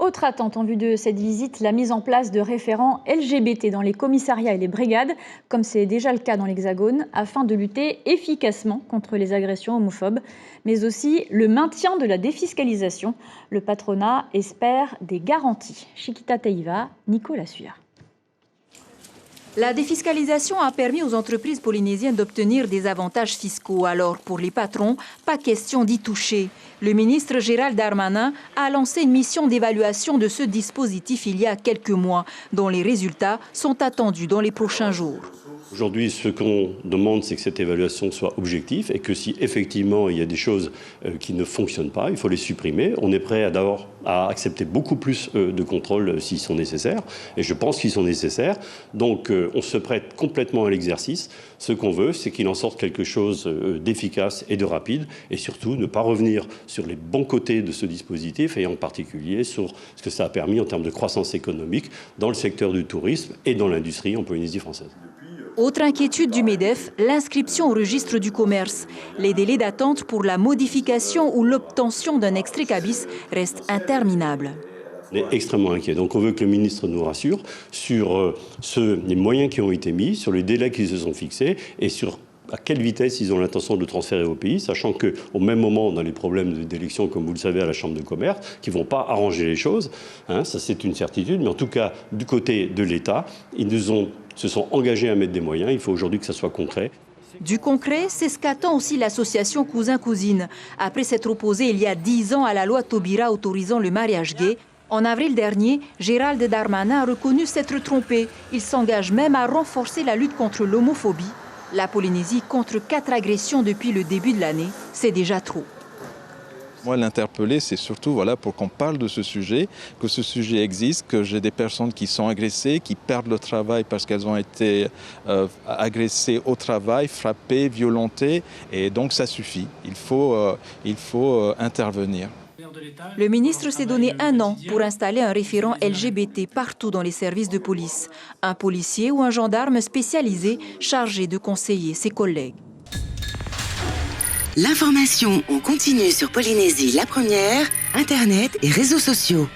Autre attente en vue de cette visite, la mise en place de référents LGBT dans les commissariats et les brigades, comme c'est déjà le cas dans l'Hexagone, afin de lutter efficacement contre les agressions homophobes, mais aussi le maintien de la défiscalisation. Le patronat espère des garanties. Chiquita Teiva, Nicolas Suire. La défiscalisation a permis aux entreprises polynésiennes d'obtenir des avantages fiscaux. Alors, pour les patrons, pas question d'y toucher. Le ministre Gérald Darmanin a lancé une mission d'évaluation de ce dispositif il y a quelques mois, dont les résultats sont attendus dans les prochains jours. Aujourd'hui, ce qu'on demande, c'est que cette évaluation soit objective et que si effectivement il y a des choses qui ne fonctionnent pas, il faut les supprimer. On est prêt à accepter beaucoup plus de contrôles s'ils sont nécessaires, et je pense qu'ils sont nécessaires. Donc on se prête complètement à l'exercice. Ce qu'on veut, c'est qu'il en sorte quelque chose d'efficace et de rapide, et surtout ne pas revenir sur les bons côtés de ce dispositif, et en particulier sur ce que ça a permis en termes de croissance économique dans le secteur du tourisme et dans l'industrie en Polynésie française. Autre inquiétude du MEDEF, l'inscription au registre du commerce. Les délais d'attente pour la modification ou l'obtention d'un extrait KBIS restent interminables. On est extrêmement inquiet. Donc on veut que le ministre nous rassure sur les moyens qui ont été mis, sur les délais qui se sont fixés et sur à quelle vitesse ils ont l'intention de le transférer au pays, sachant qu'au même moment, on a les problèmes d'élection, comme vous le savez, à la Chambre de commerce, qui ne vont pas arranger les choses. Ça, c'est une certitude. Mais en tout cas, du côté de l'État, se sont engagés à mettre des moyens. Il faut aujourd'hui que ça soit concret. Du concret, c'est ce qu'attend aussi l'association Cousins-Cousines. Après s'être opposée il y a 10 ans à la loi Taubira autorisant le mariage gay, en avril dernier, Gérald Darmanin a reconnu s'être trompé. Il s'engage même à renforcer la lutte contre l'homophobie. La Polynésie contre 4 agressions depuis le début de l'année, c'est déjà trop. Moi, l'interpeller, c'est surtout pour qu'on parle de ce sujet, que ce sujet existe, que j'ai des personnes qui sont agressées, qui perdent le travail parce qu'elles ont été agressées au travail, frappées, violentées, et donc ça suffit. Il faut intervenir. Le ministre s'est donné 1 an pour installer un référent LGBT partout dans les services de police. Un policier ou un gendarme spécialisé chargé de conseiller ses collègues. L'information en continu sur Polynésie la première, Internet et réseaux sociaux.